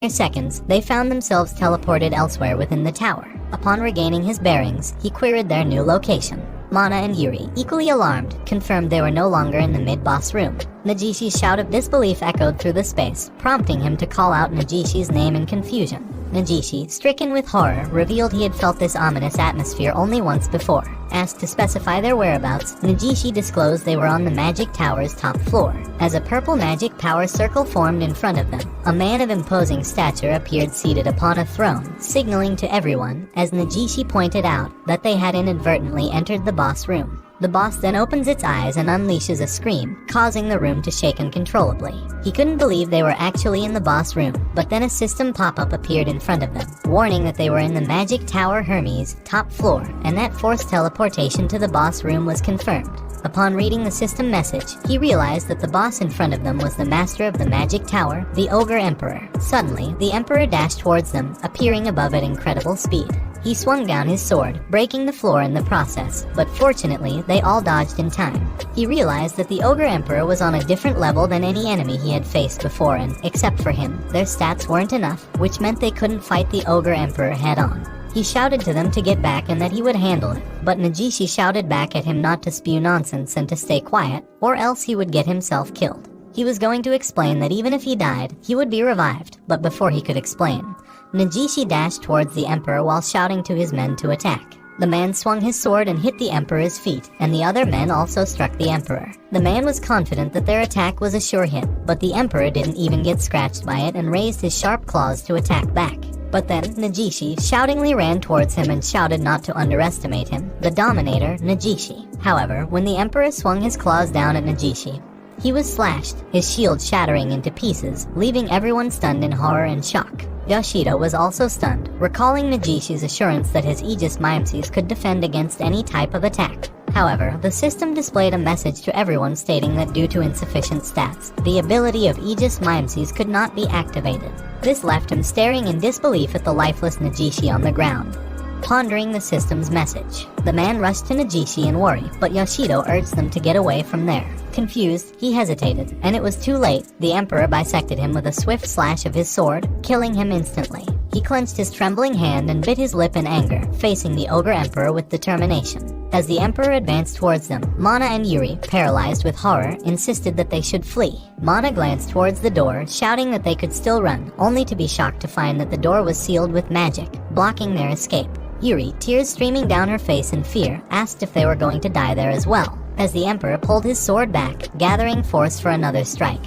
seconds, they found themselves teleported elsewhere within the tower. Upon regaining his bearings, he queried their new location. Mana and Yuri, equally alarmed, confirmed they were no longer in the mid-boss room. Najishi's shout of disbelief echoed through the space, prompting him to call out Najishi's name in confusion. Najishi, stricken with horror, revealed he had felt this ominous atmosphere only once before. Asked to specify their whereabouts, Najishi disclosed they were on the magic tower's top floor. As a purple magic power circle formed in front of them, a man of imposing stature appeared seated upon a throne, signaling to everyone, as Najishi pointed out, that they had inadvertently entered the boss room. The boss then opens its eyes and unleashes a scream, causing the room to shake uncontrollably. He couldn't believe they were actually in the boss room, but then a system pop-up appeared in front of them, warning that they were in the Magic Tower Hermes, top floor, and that forced teleportation to the boss room was confirmed. Upon reading the system message, he realized that the boss in front of them was the master of the Magic Tower, the Ogre Emperor. Suddenly, the Emperor dashed towards them, appearing above at incredible speed. He swung down his sword, breaking the floor in the process, but fortunately, they all dodged in time. He realized that the Ogre Emperor was on a different level than any enemy he had faced before, and, except for him, their stats weren't enough, which meant they couldn't fight the Ogre Emperor head-on. He shouted to them to get back and that he would handle it, but Najishi shouted back at him not to spew nonsense and to stay quiet, or else he would get himself killed. He was going to explain that even if he died, he would be revived, but before he could explain, Najishi dashed towards the Emperor while shouting to his men to attack. The man swung his sword and hit the Emperor's feet, and the other men also struck the Emperor. The man was confident that their attack was a sure hit, but the Emperor didn't even get scratched by it and raised his sharp claws to attack back. But then, Najishi shoutingly ran towards him and shouted not to underestimate him, the Dominator, Najishi. However, when the Emperor swung his claws down at Najishi, he was slashed, his shield shattering into pieces, leaving everyone stunned in horror and shock. Yoshido was also stunned, recalling Najishi's assurance that his Aegis Mimesis could defend against any type of attack. However, the system displayed a message to everyone stating that due to insufficient stats, the ability of Aegis Mimesis could not be activated. This left him staring in disbelief at the lifeless Najishi on the ground, pondering the system's message. The man rushed to Najishi in worry, but Yoshido urged them to get away from there. Confused, he hesitated, and it was too late. The Emperor bisected him with a swift slash of his sword, killing him instantly. He clenched his trembling hand and bit his lip in anger, facing the Ogre Emperor with determination. As the Emperor advanced towards them, Mana and Yuri, paralyzed with horror, insisted that they should flee. Mana glanced towards the door, shouting that they could still run, only to be shocked to find that the door was sealed with magic, blocking their escape. Yuri, tears streaming down her face in fear, asked if they were going to die there as well, as the Emperor pulled his sword back, gathering force for another strike.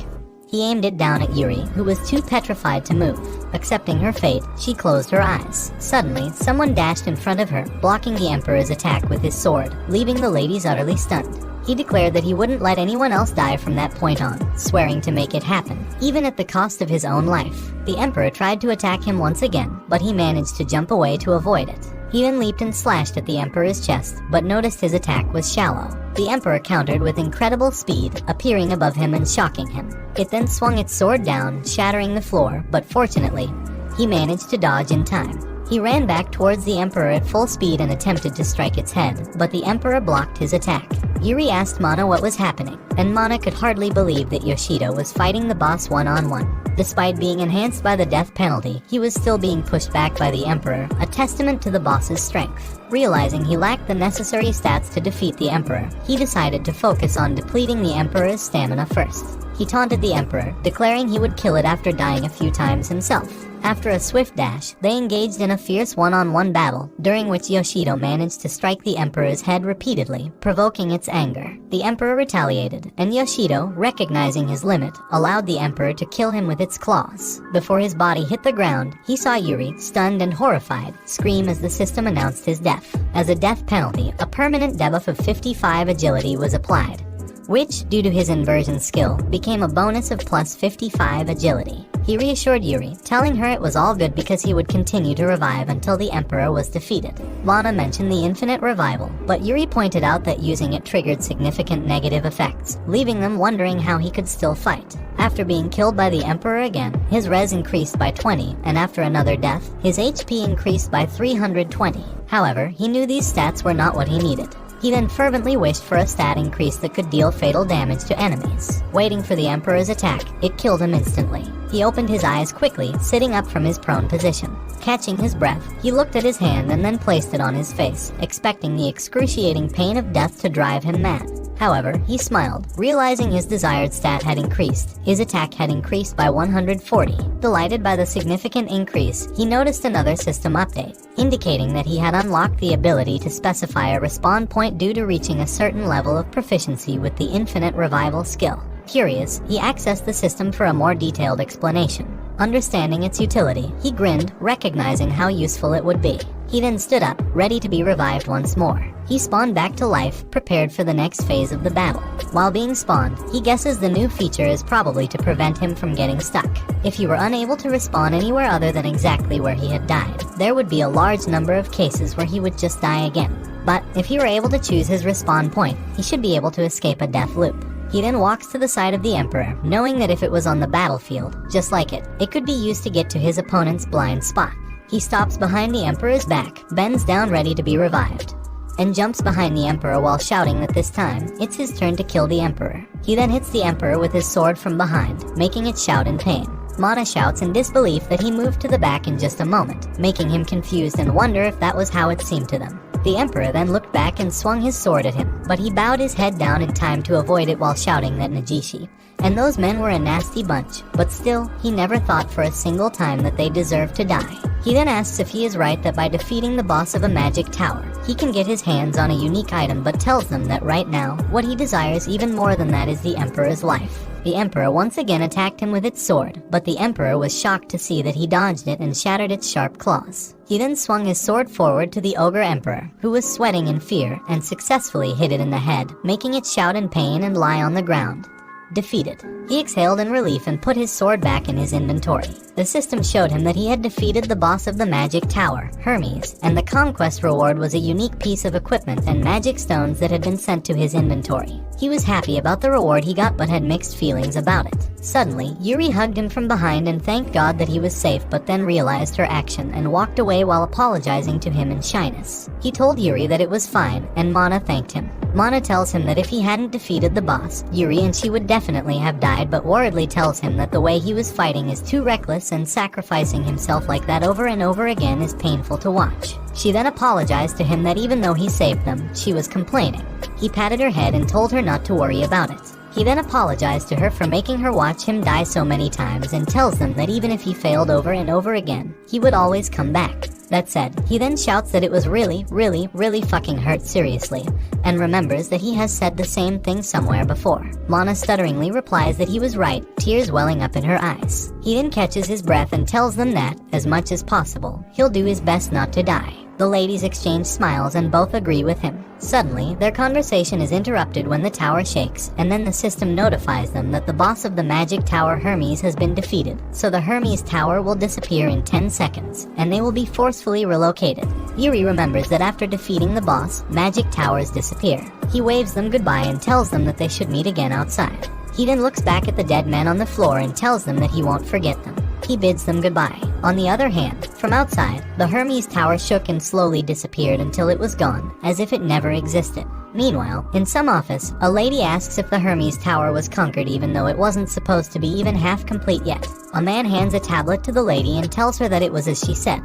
He aimed it down at Yuri, who was too petrified to move. Accepting her fate, she closed her eyes. Suddenly, someone dashed in front of her, blocking the Emperor's attack with his sword, leaving the ladies utterly stunned. He declared that he wouldn't let anyone else die from that point on, swearing to make it happen, even at the cost of his own life. The Emperor tried to attack him once again, but he managed to jump away to avoid it. He then leaped and slashed at the Emperor's chest, but noticed his attack was shallow. The Emperor countered with incredible speed, appearing above him and shocking him. It then swung its sword down, shattering the floor, but fortunately, he managed to dodge in time. He ran back towards the Emperor at full speed and attempted to strike its head, but the Emperor blocked his attack. Yuri asked Mana what was happening, and Mana could hardly believe that Yoshido was fighting the boss one-on-one. Despite being enhanced by the death penalty, he was still being pushed back by the Emperor, a testament to the boss's strength. Realizing he lacked the necessary stats to defeat the Emperor, he decided to focus on depleting the Emperor's stamina first. He taunted the Emperor, declaring he would kill it after dying a few times himself. After a swift dash, they engaged in a fierce one-on-one battle, during which Yoshido managed to strike the Emperor's head repeatedly, provoking its anger. The Emperor retaliated, and Yoshido, recognizing his limit, allowed the Emperor to kill him with its claws. Before his body hit the ground, he saw Yuri, stunned and horrified, scream as the system announced his death. As a death penalty, a permanent debuff of 55 agility was applied, which, due to his inversion skill, became a bonus of plus 55 agility. He reassured Yuri, telling her it was all good because he would continue to revive until the Emperor was defeated. Lana mentioned the infinite revival, but Yuri pointed out that using it triggered significant negative effects, leaving them wondering how he could still fight. After being killed by the Emperor again, his res increased by 20, and after another death, his HP increased by 320. However, he knew these stats were not what he needed. He then fervently wished for a stat increase that could deal fatal damage to enemies. Waiting for the Emperor's attack, it killed him instantly. He opened his eyes quickly, sitting up from his prone position. Catching his breath, he looked at his hand and then placed it on his face, expecting the excruciating pain of death to drive him mad. However, he smiled, realizing his desired stat had increased. His attack had increased by 140. Delighted by the significant increase, he noticed another system update, indicating that he had unlocked the ability to specify a respawn point due to reaching a certain level of proficiency with the infinite revival skill. Curious, he accessed the system for a more detailed explanation. Understanding its utility, he grinned, recognizing how useful it would be. He then stood up, ready to be revived once more. He spawned back to life, prepared for the next phase of the battle. While being spawned, he guesses the new feature is probably to prevent him from getting stuck. If he were unable to respawn anywhere other than exactly where he had died, there would be a large number of cases where he would just die again. But if he were able to choose his respawn point, he should be able to escape a death loop. He then walks to the side of the Emperor, knowing that if it was on the battlefield, just like it could be used to get to his opponent's blind spot. He stops behind the Emperor's back, bends down ready to be revived, and jumps behind the Emperor while shouting that this time, it's his turn to kill the Emperor. He then hits the Emperor with his sword from behind, making it shout in pain. Mana shouts in disbelief that he moved to the back in just a moment, making him confused and wonder if that was how it seemed to them. The Emperor then looked back and swung his sword at him, but he bowed his head down in time to avoid it while shouting that Nagishi and those men were a nasty bunch, but still, he never thought for a single time that they deserved to die. He then asks if he is right that by defeating the boss of a magic tower, he can get his hands on a unique item, but tells them that right now, what he desires even more than that is the Emperor's life. The Emperor once again attacked him with its sword, but the Emperor was shocked to see that he dodged it and shattered its sharp claws. He then swung his sword forward to the Ogre Emperor, who was sweating in fear, and successfully hit it in the head, making it shout in pain and lie on the ground. Defeated. He exhaled in relief and put his sword back in his inventory. The system showed him that he had defeated the boss of the magic tower, Hermes, and the conquest reward was a unique piece of equipment and magic stones that had been sent to his inventory. He was happy about the reward he got but had mixed feelings about it. Suddenly, Yuri hugged him from behind and thanked God that he was safe, but then realized her action and walked away while apologizing to him in shyness. He told Yuri that it was fine, and Mana thanked him. Mana tells him that if he hadn't defeated the boss, Yuri and she would definitely have died, but worriedly tells him that the way he was fighting is too reckless and sacrificing himself like that over and over again is painful to watch. She then apologized to him that even though he saved them, she was complaining. He patted her head and told her not to worry about it. He then apologized to her for making her watch him die so many times and tells them that even if he failed over and over again, he would always come back. That said, he then shouts that it was really fucking hurt seriously, and remembers that he has said the same thing somewhere before. Mana stutteringly replies that he was right, tears welling up in her eyes. He then catches his breath and tells them that, as much as possible, he'll do his best not to die. The ladies exchange smiles and both agree with him. Suddenly, their conversation is interrupted when the tower shakes, and then the system notifies them that the boss of the magic tower Hermes has been defeated, so the Hermes tower will disappear in 10 seconds, and they will be forcefully relocated. Yuri remembers that after defeating the boss, magic towers disappear. He waves them goodbye and tells them that they should meet again outside. He then looks back at the dead men on the floor and tells them that he won't forget them. He bids them goodbye. On the other hand, from outside, the Hermes tower shook and slowly disappeared until it was gone, as if it never existed. Meanwhile, in some office, a lady asks if the Hermes tower was conquered even though it wasn't supposed to be even half complete yet. A man hands a tablet to the lady and tells her that it was as she said.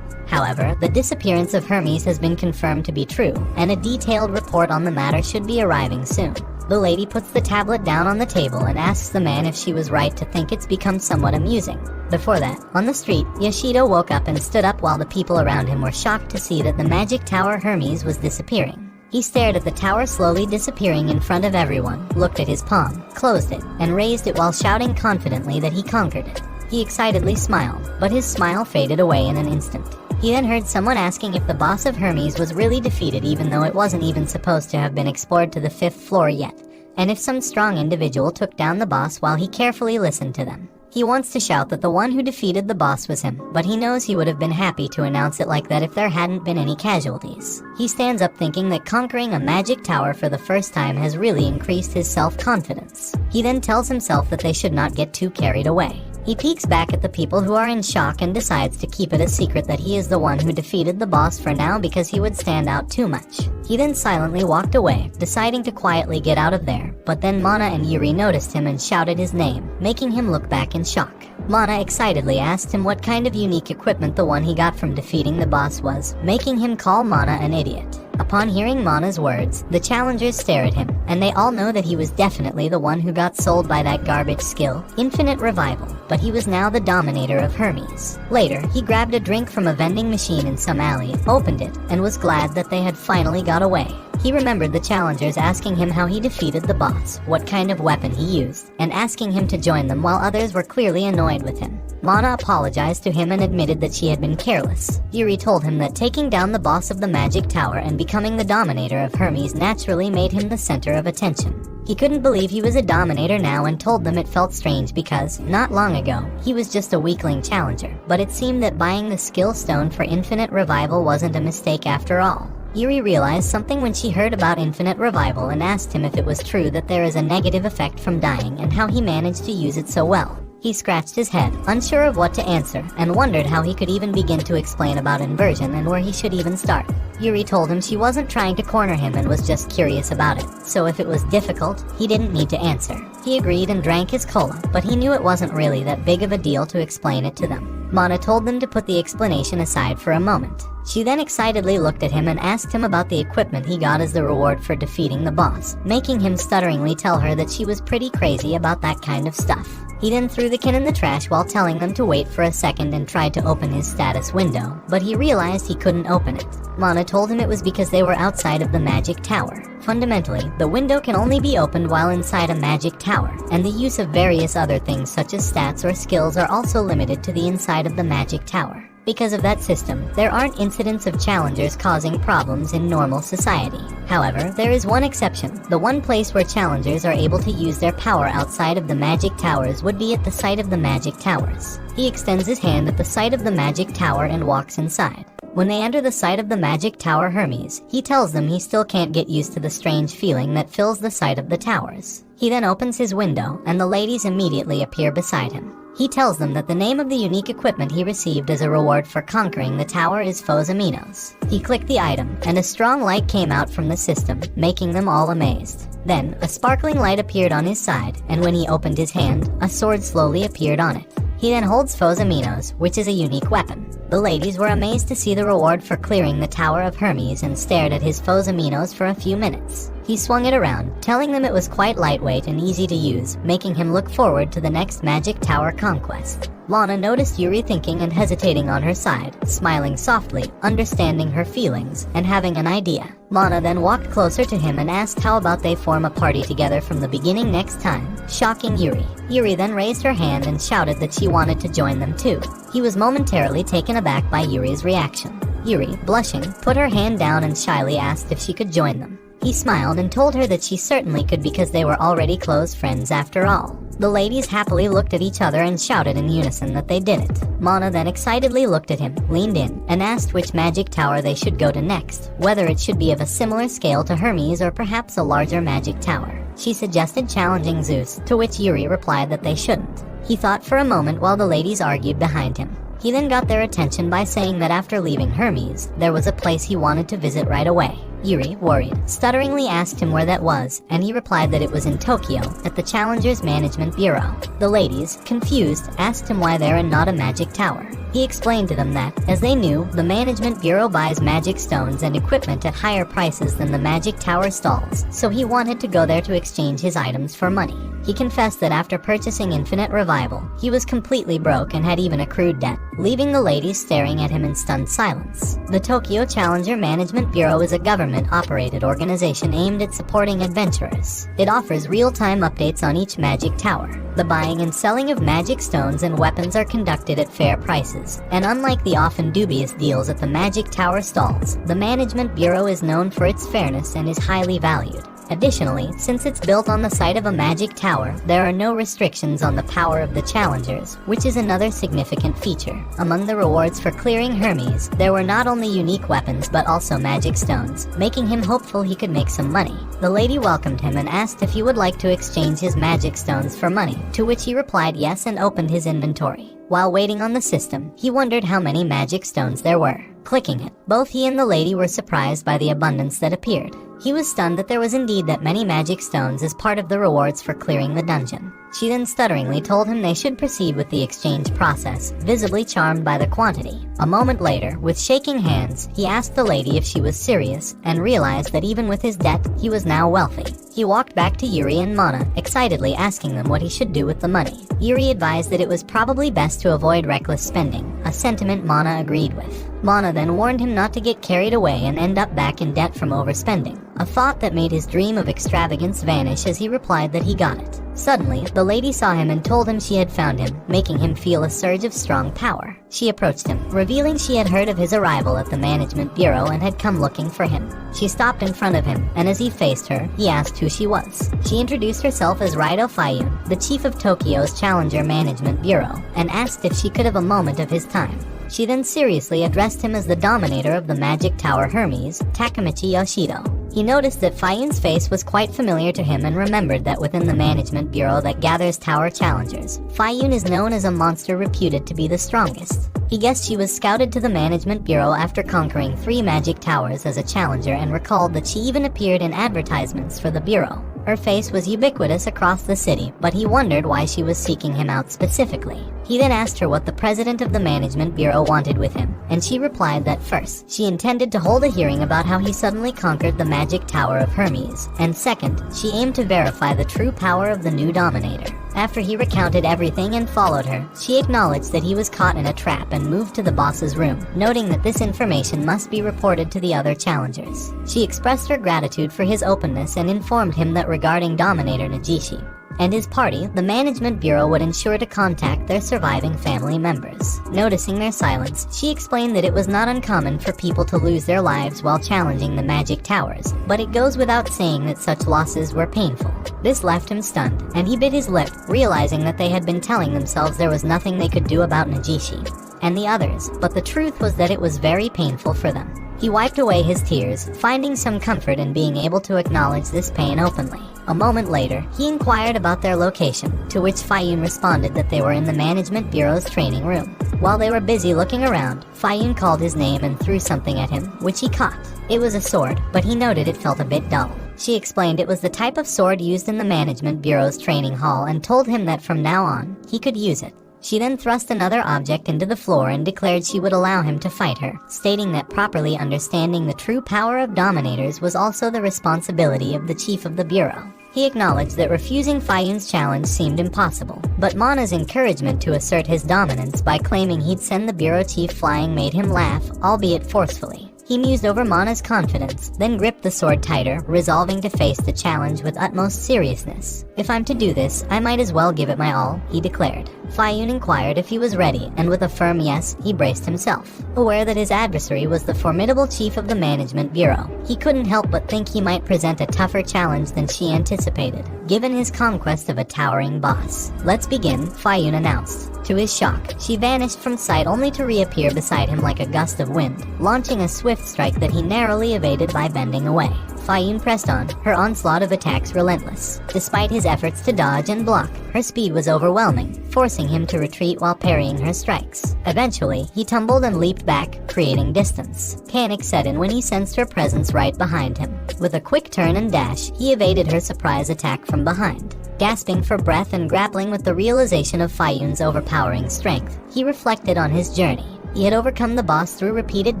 However, the disappearance of Hermes has been confirmed to be true, and a detailed report on the matter should be arriving soon. The lady puts the tablet down on the table and asks the man if she was right to think it's become somewhat amusing. Before that, on the street, Yoshido woke up and stood up while the people around him were shocked to see that the magic tower Hermes was disappearing. He stared at the tower slowly disappearing in front of everyone, looked at his palm, closed it, and raised it while shouting confidently that he conquered it. He excitedly smiled, but his smile faded away in an instant. He then heard someone asking if the boss of Hermes was really defeated even though it wasn't even supposed to have been explored to the 5th floor yet, and if some strong individual took down the boss while he carefully listened to them. He wants to shout that the one who defeated the boss was him, but he knows he would have been happy to announce it like that if there hadn't been any casualties. He stands up thinking that conquering a magic tower for the first time has really increased his self-confidence. He then tells himself that they should not get too carried away. He peeks back at the people who are in shock and decides to keep it a secret that he is the one who defeated the boss for now because he would stand out too much. He then silently walked away, deciding to quietly get out of there, but then Mana and Yuri noticed him and shouted his name, making him look back in shock. Mana excitedly asked him what kind of unique equipment the one he got from defeating the boss was, making him call Mana an idiot. Upon hearing Mana's words, the challengers stare at him, and they all know that he was definitely the one who got sold by that garbage skill, Infinite Revival, but he was now the dominator of Hermes. Later, he grabbed a drink from a vending machine in some alley, opened it, and was glad that they had finally got away. He remembered the challengers asking him how he defeated the boss, what kind of weapon he used, and asking him to join them while others were clearly annoyed with him. Mana apologized to him and admitted that she had been careless. Yuri told him that taking down the boss of the magic tower and becoming the dominator of Hermes naturally made him the center of attention. He couldn't believe he was a dominator now and told them it felt strange because, not long ago, he was just a weakling challenger, but it seemed that buying the skill stone for Infinite Revival wasn't a mistake after all. Yuri realized something when she heard about Infinite Revival and asked him if it was true that there is a negative effect from dying and how he managed to use it so well. He scratched his head, unsure of what to answer, and wondered how he could even begin to explain about inversion and where he should even start. Yuri told him she wasn't trying to corner him and was just curious about it, so if it was difficult, he didn't need to answer. He agreed and drank his cola, but he knew it wasn't really that big of a deal to explain it to them. Mana told them to put the explanation aside for a moment. She then excitedly looked at him and asked him about the equipment he got as the reward for defeating the boss, making him stutteringly tell her that she was pretty crazy about that kind of stuff. He then threw the can in the trash while telling them to wait for a second and tried to open his status window, but he realized he couldn't open it. Mana told him it was because they were outside of the magic tower. Fundamentally, the window can only be opened while inside a magic tower, and the use of various other things such as stats or skills are also limited to the inside of the magic tower. Because of that system, there aren't incidents of challengers causing problems in normal society. However, there is one exception. The one place where challengers are able to use their power outside of the magic towers would be at the site of the magic towers. He extends his hand at the site of the magic tower and walks inside. When they enter the site of the magic tower Hermes, he tells them he still can't get used to the strange feeling that fills the site of the towers. He then opens his window, and the ladies immediately appear beside him. He tells them that the name of the unique equipment he received as a reward for conquering the tower is Fozaminos. He clicked the item, and a strong light came out from the system, making them all amazed. Then, a sparkling light appeared on his side, and when he opened his hand, a sword slowly appeared on it. He then holds Fozaminos, which is a unique weapon. The ladies were amazed to see the reward for clearing the Tower of Hermes and stared at his Fozaminos for a few minutes. He swung it around, telling them it was quite lightweight and easy to use, making him look forward to the next magic tower conquest. Lana noticed Yuri thinking and hesitating on her side, smiling softly, understanding her feelings, and having an idea. Lana then walked closer to him and asked how about they form a party together from the beginning next time, shocking Yuri. Yuri then raised her hand and shouted that she wanted to join them too. He was momentarily taken aback by Yuri's reaction. Yuri, blushing, put her hand down and shyly asked if she could join them. He smiled and told her that she certainly could because they were already close friends after all. The ladies happily looked at each other and shouted in unison that they did it. Mana then excitedly looked at him, leaned in, and asked which magic tower they should go to next, whether it should be of a similar scale to Hermes or perhaps a larger magic tower. She suggested challenging Zeus, to which Yuri replied that they shouldn't. He thought for a moment while the ladies argued behind him. He then got their attention by saying that after leaving Hermes, there was a place he wanted to visit right away. Yuri, worried, stutteringly asked him where that was, and he replied that it was in Tokyo, at the Challengers Management Bureau. The ladies, confused, asked him why there and not a magic tower. He explained to them that, as they knew, the Management Bureau buys magic stones and equipment at higher prices than the magic tower stalls, so he wanted to go there to exchange his items for money. He confessed that after purchasing Infinite Revival, he was completely broke and had even accrued debt, leaving the ladies staring at him in stunned silence. The Tokyo Challenger Management Bureau is a government-operated organization aimed at supporting adventurers. It offers real-time updates on each magic tower. The buying and selling of magic stones and weapons are conducted at fair prices, and unlike the often dubious deals at the magic tower stalls, the Management Bureau is known for its fairness and is highly valued. Additionally, since it's built on the site of a magic tower, there are no restrictions on the power of the challengers, which is another significant feature. Among the rewards for clearing Hermes, there were not only unique weapons but also magic stones, making him hopeful he could make some money. The lady welcomed him and asked if he would like to exchange his magic stones for money, to which he replied yes and opened his inventory. While waiting on the system, he wondered how many magic stones there were. Clicking it, both he and the lady were surprised by the abundance that appeared. He was stunned that there was indeed that many magic stones as part of the rewards for clearing the dungeon. She then stutteringly told him they should proceed with the exchange process, visibly charmed by the quantity. A moment later, with shaking hands, he asked the lady if she was serious, and realized that even with his debt, he was now wealthy. He walked back to Yuri and Mana, excitedly asking them what he should do with the money. Yuri advised that it was probably best to avoid reckless spending, a sentiment Mana agreed with. Mana then warned him not to get carried away and end up back in debt from overspending, a thought that made his dream of extravagance vanish as he replied that he got it. Suddenly, the lady saw him and told him she had found him, making him feel a surge of strong power. She approached him, revealing she had heard of his arrival at the management bureau and had come looking for him. She stopped in front of him, and as he faced her, he asked who she was. She introduced herself as Raido Fayun, the chief of Tokyo's Challenger Management Bureau, and asked if she could have a moment of his time. She then seriously addressed him as the dominator of the Magic Tower Hermes, Takamichi Yoshido. He noticed that Fayun's face was quite familiar to him and remembered that within the management bureau that gathers tower challengers, Fayun is known as a monster reputed to be the strongest. He guessed she was scouted to the management bureau after conquering 3 magic towers as a challenger and recalled that she even appeared in advertisements for the bureau. Her face was ubiquitous across the city, but he wondered why she was seeking him out specifically. He then asked her what the president of the management bureau wanted with him, and she replied that first, she intended to hold a hearing about how he suddenly conquered the magic tower of Hermes, and second, she aimed to verify the true power of the new dominator. After he recounted everything and followed her, she acknowledged that he was caught in a trap and moved to the boss's room, noting that this information must be reported to the other challengers. She expressed her gratitude for his openness and informed him that regarding Dominator Nagishi and his party, the management bureau would ensure to contact their surviving family members. Noticing their silence, she explained that it was not uncommon for people to lose their lives while challenging the magic towers, but it goes without saying that such losses were painful. This left him stunned, and he bit his lip, realizing that they had been telling themselves there was nothing they could do about Nagishi and the others, but the truth was that it was very painful for them. He wiped away his tears, finding some comfort in being able to acknowledge this pain openly. A moment later, he inquired about their location, to which Fayun responded that they were in the management bureau's training room. While they were busy looking around, Fayun called his name and threw something at him, which he caught. It was a sword, but he noted it felt a bit dull. She explained it was the type of sword used in the management bureau's training hall and told him that from now on, he could use it. She then thrust another object into the floor and declared she would allow him to fight her, stating that properly understanding the true power of dominators was also the responsibility of the chief of the bureau. He acknowledged that refusing Fayun's challenge seemed impossible, but Mana's encouragement to assert his dominance by claiming he'd send the bureau chief flying made him laugh, albeit forcefully. He mused over Mana's confidence, then gripped the sword tighter, resolving to face the challenge with utmost seriousness. If I'm to do this, I might as well give it my all, he declared. Fayun inquired if he was ready, and with a firm yes, he braced himself. Aware that his adversary was the formidable chief of the management bureau, he couldn't help but think he might present a tougher challenge than she anticipated, given his conquest of a towering boss. Let's begin, Fayun announced. To his shock, she vanished from sight only to reappear beside him like a gust of wind, launching a swift strike that he narrowly evaded by bending away. Fayun pressed on, her onslaught of attacks relentless. Despite his efforts to dodge and block, her speed was overwhelming, forcing him to retreat while parrying her strikes. Eventually, he tumbled and leaped back, creating distance. Panic set in when he sensed her presence right behind him. With a quick turn and dash, he evaded her surprise attack from behind. Gasping for breath and grappling with the realization of Fayun's overpowering strength, he reflected on his journey. He had overcome the boss through repeated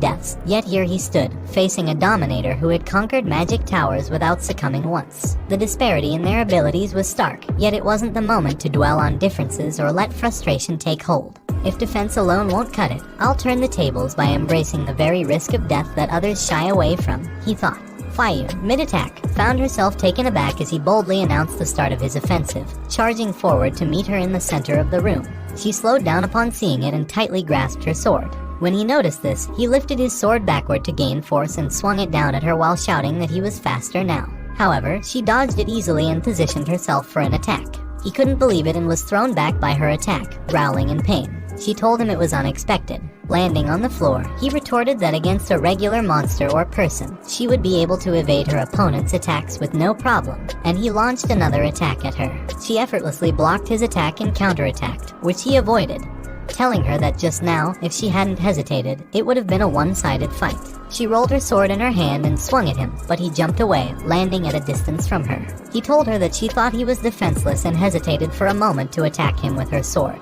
deaths, yet here he stood, facing a dominator who had conquered magic towers without succumbing once. The disparity in their abilities was stark, yet it wasn't the moment to dwell on differences or let frustration take hold. If defense alone won't cut it, I'll turn the tables by embracing the very risk of death that others shy away from, he thought. Fayun, mid-attack, found herself taken aback as he boldly announced the start of his offensive, charging forward to meet her in the center of the room. She slowed down upon seeing it and tightly grasped her sword. When he noticed this, he lifted his sword backward to gain force and swung it down at her while shouting that he was faster now. However, she dodged it easily and positioned herself for an attack. He couldn't believe it and was thrown back by her attack, growling in pain. She told him it was unexpected. Landing on the floor, he retorted that against a regular monster or person, she would be able to evade her opponent's attacks with no problem, and he launched another attack at her. She effortlessly blocked his attack and counterattacked, which he avoided, telling her that just now, if she hadn't hesitated, it would have been a one-sided fight. She rolled her sword in her hand and swung at him, but he jumped away, landing at a distance from her. He told her that she thought he was defenseless and hesitated for a moment to attack him with her sword.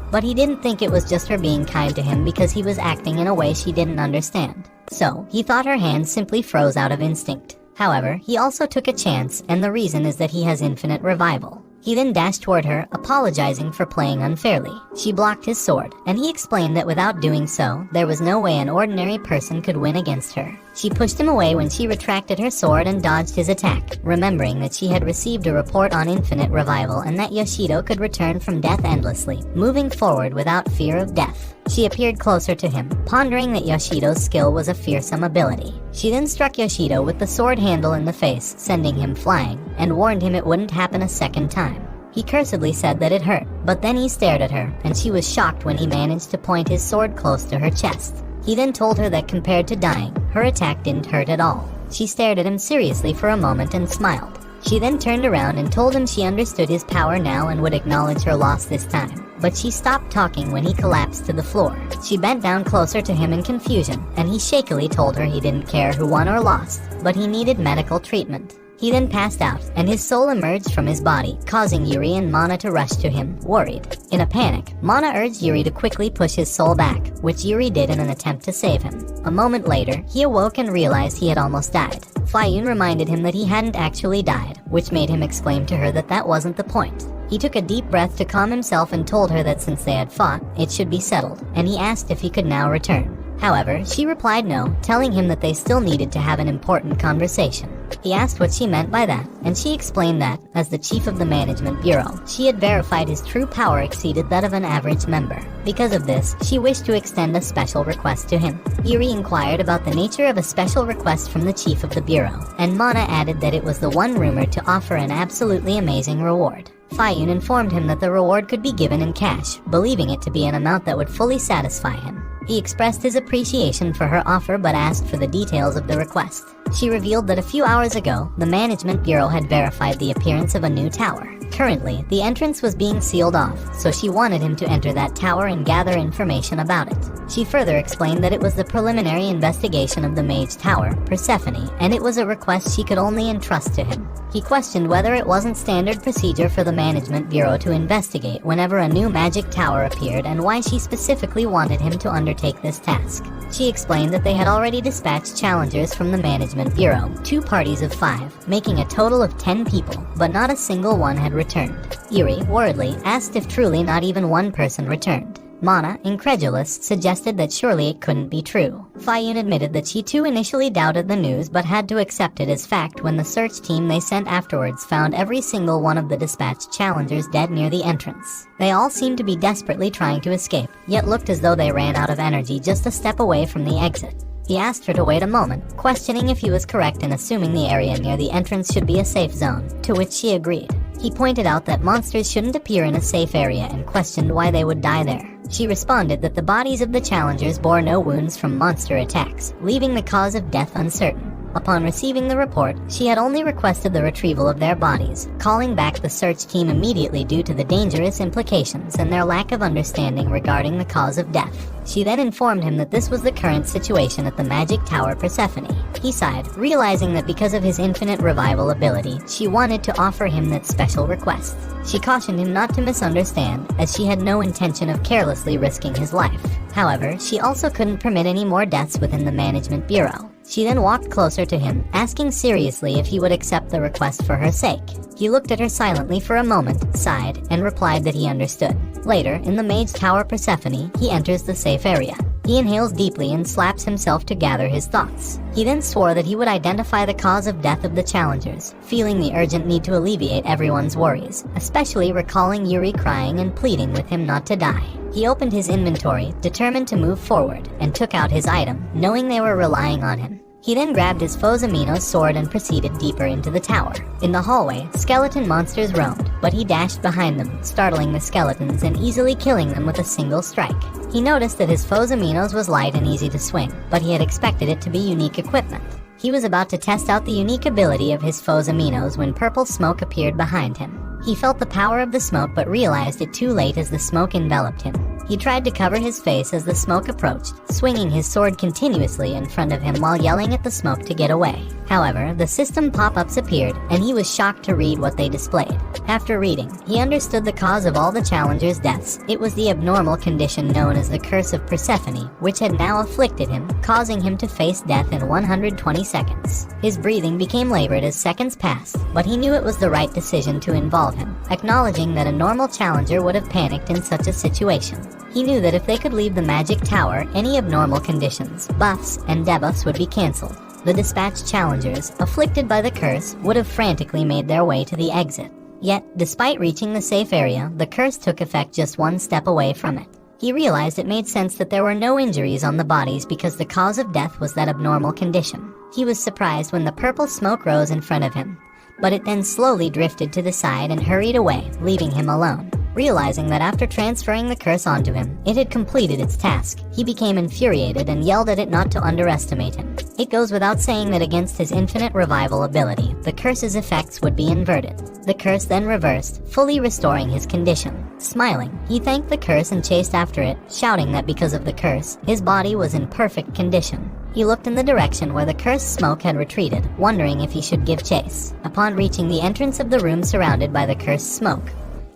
But he didn't think it was just her being kind to him because he was acting in a way she didn't understand. So, he thought her hand simply froze out of instinct. However, he also took a chance, and the reason is that he has infinite revival. He then dashed toward her, apologizing for playing unfairly. She blocked his sword, and he explained that without doing so, there was no way an ordinary person could win against her. She pushed him away when she retracted her sword and dodged his attack, remembering that she had received a report on infinite revival and that Yoshido could return from death endlessly, moving forward without fear of death. She appeared closer to him, pondering that Yoshido's skill was a fearsome ability. She then struck Yoshido with the sword handle in the face, sending him flying, and warned him it wouldn't happen a second time. He cursedly said that it hurt, but then he stared at her, and she was shocked when he managed to point his sword close to her chest. He then told her that compared to dying, her attack didn't hurt at all. She stared at him seriously for a moment and smiled. She then turned around and told him she understood his power now and would acknowledge her loss this time. But she stopped talking when he collapsed to the floor. She bent down closer to him in confusion, and he shakily told her he didn't care who won or lost, but he needed medical treatment. He then passed out, and his soul emerged from his body, causing Yuri and Mana to rush to him, worried. In a panic, Mana urged Yuri to quickly push his soul back, which Yuri did in an attempt to save him. A moment later, he awoke and realized he had almost died. Fayun reminded him that he hadn't actually died, which made him exclaim to her that that wasn't the point. He took a deep breath to calm himself and told her that since they had fought, it should be settled, and he asked if he could now return. However, she replied no, telling him that they still needed to have an important conversation. He asked what she meant by that, and she explained that, as the chief of the management bureau, she had verified his true power exceeded that of an average member. Because of this, she wished to extend a special request to him. Yuri inquired about the nature of a special request from the chief of the bureau, and Mana added that it was the one rumored to offer an absolutely amazing reward. Fayun informed him that the reward could be given in cash, believing it to be an amount that would fully satisfy him. He expressed his appreciation for her offer but asked for the details of the request. She revealed that a few hours ago, the Management Bureau had verified the appearance of a new tower. Currently, the entrance was being sealed off, so she wanted him to enter that tower and gather information about it. She further explained that it was the preliminary investigation of the Mage Tower, Persephone, and it was a request she could only entrust to him. He questioned whether it wasn't standard procedure for the Management Bureau to investigate whenever a new magic tower appeared and why she specifically wanted him to undertake this task. She explained that they had already dispatched challengers from the Management Bureau, 2 parties of 5, making a total of 10 people, but not a single one had returned. Yuri, worriedly, asked if truly not even one person returned. Mana, incredulous, suggested that surely it couldn't be true. Fayun admitted that she too initially doubted the news but had to accept it as fact when the search team they sent afterwards found every single one of the dispatched challengers dead near the entrance. They all seemed to be desperately trying to escape, yet looked as though they ran out of energy just a step away from the exit. He asked her to wait a moment, questioning if he was correct in assuming the area near the entrance should be a safe zone, to which she agreed. He pointed out that monsters shouldn't appear in a safe area and questioned why they would die there. She responded that the bodies of the challengers bore no wounds from monster attacks, leaving the cause of death uncertain. Upon receiving the report, she had only requested the retrieval of their bodies, calling back the search team immediately due to the dangerous implications and their lack of understanding regarding the cause of death. She then informed him that this was the current situation at the Magic Tower Persephone. He sighed, realizing that because of his infinite revival ability, she wanted to offer him that special request. She cautioned him not to misunderstand, as she had no intention of carelessly risking his life. However, she also couldn't permit any more deaths within the Management Bureau. She then walked closer to him, asking seriously if he would accept the request for her sake. He looked at her silently for a moment, sighed, and replied that he understood. Later, in the Mage Tower Persephone, he enters the safe area. He inhales deeply and slaps himself to gather his thoughts. He then swore that he would identify the cause of death of the challengers, feeling the urgent need to alleviate everyone's worries, especially recalling Yuri crying and pleading with him not to die. He opened his inventory, determined to move forward, and took out his item, knowing they were relying on him. He then grabbed his foe's amino's sword and proceeded deeper into the tower. In the hallway, skeleton monsters roamed, but he dashed behind them, startling the skeletons and easily killing them with a single strike. He noticed that his foe's aminos was light and easy to swing, but he had expected it to be unique equipment. He was about to test out the unique ability of his foe's aminos when purple smoke appeared behind him. He felt the power of the smoke but realized it too late as the smoke enveloped him. He tried to cover his face as the smoke approached, swinging his sword continuously in front of him while yelling at the smoke to get away. However, the system pop-ups appeared, and he was shocked to read what they displayed. After reading, he understood the cause of all the challengers' deaths. It was the abnormal condition known as the Curse of Persephone, which had now afflicted him, causing him to face death in 120 seconds. His breathing became labored as seconds passed, but he knew it was the right decision to involve him, acknowledging that a normal challenger would have panicked in such a situation. He knew that if they could leave the magic tower, any abnormal conditions, buffs, and debuffs would be cancelled. The dispatched challengers, afflicted by the curse, would have frantically made their way to the exit. Yet, despite reaching the safe area, the curse took effect just one step away from it. He realized it made sense that there were no injuries on the bodies because the cause of death was that abnormal condition. He was surprised when the purple smoke rose in front of him, but it then slowly drifted to the side and hurried away, leaving him alone. Realizing that after transferring the curse onto him, it had completed its task, he became infuriated and yelled at it not to underestimate him. It goes without saying that against his infinite revival ability, the curse's effects would be inverted. The curse then reversed, fully restoring his condition. Smiling, he thanked the curse and chased after it, shouting that because of the curse, his body was in perfect condition. He looked in the direction where the cursed smoke had retreated, wondering if he should give chase. Upon reaching the entrance of the room surrounded by the cursed smoke,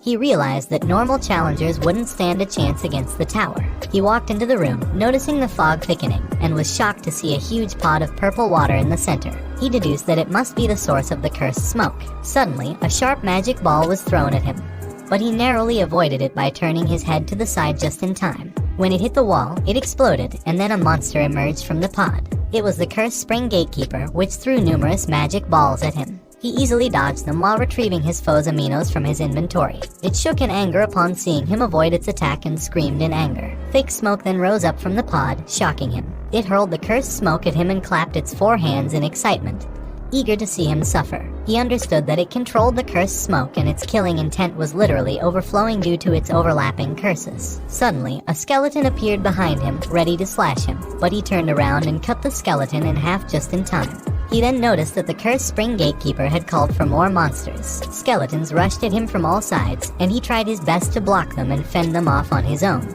he realized that normal challengers wouldn't stand a chance against the tower. He walked into the room, noticing the fog thickening, and was shocked to see a huge pot of purple water in the center. He deduced that it must be the source of the cursed smoke. Suddenly, a sharp magic ball was thrown at him, but he narrowly avoided it by turning his head to the side just in time. When it hit the wall, it exploded, and then a monster emerged from the pod. It was the cursed spring gatekeeper, which threw numerous magic balls at him. He easily dodged them while retrieving his foe's aminos from his inventory. It shook in anger upon seeing him avoid its attack and screamed in anger. Thick smoke then rose up from the pod, shocking him. It hurled the cursed smoke at him and clapped its 4 hands in excitement, eager to see him suffer. He understood that it controlled the cursed smoke and its killing intent was literally overflowing due to its overlapping curses. Suddenly, a skeleton appeared behind him, ready to slash him, but he turned around and cut the skeleton in half just in time. He then noticed that the cursed spring gatekeeper had called for more monsters. Skeletons rushed at him from all sides, and he tried his best to block them and fend them off on his own.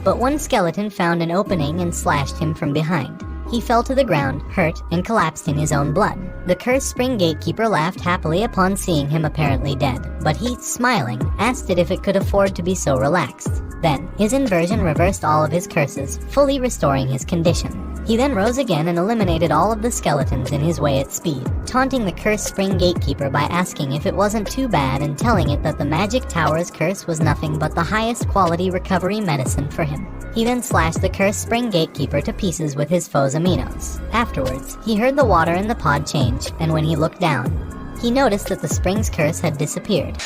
But one skeleton found an opening and slashed him from behind. He fell to the ground, hurt, and collapsed in his own blood. The cursed spring gatekeeper laughed happily upon seeing him apparently dead, but he, smiling, asked it if it could afford to be so relaxed. Then, his inversion reversed all of his curses, fully restoring his condition. He then rose again and eliminated all of the skeletons in his way at speed, taunting the cursed spring gatekeeper by asking if it wasn't too bad and telling it that the magic tower's curse was nothing but the highest quality recovery medicine for him. He then slashed the cursed spring gatekeeper to pieces with his foe's aminos. Afterwards, he heard the water in the pod change, and when he looked down, he noticed that the spring's curse had disappeared.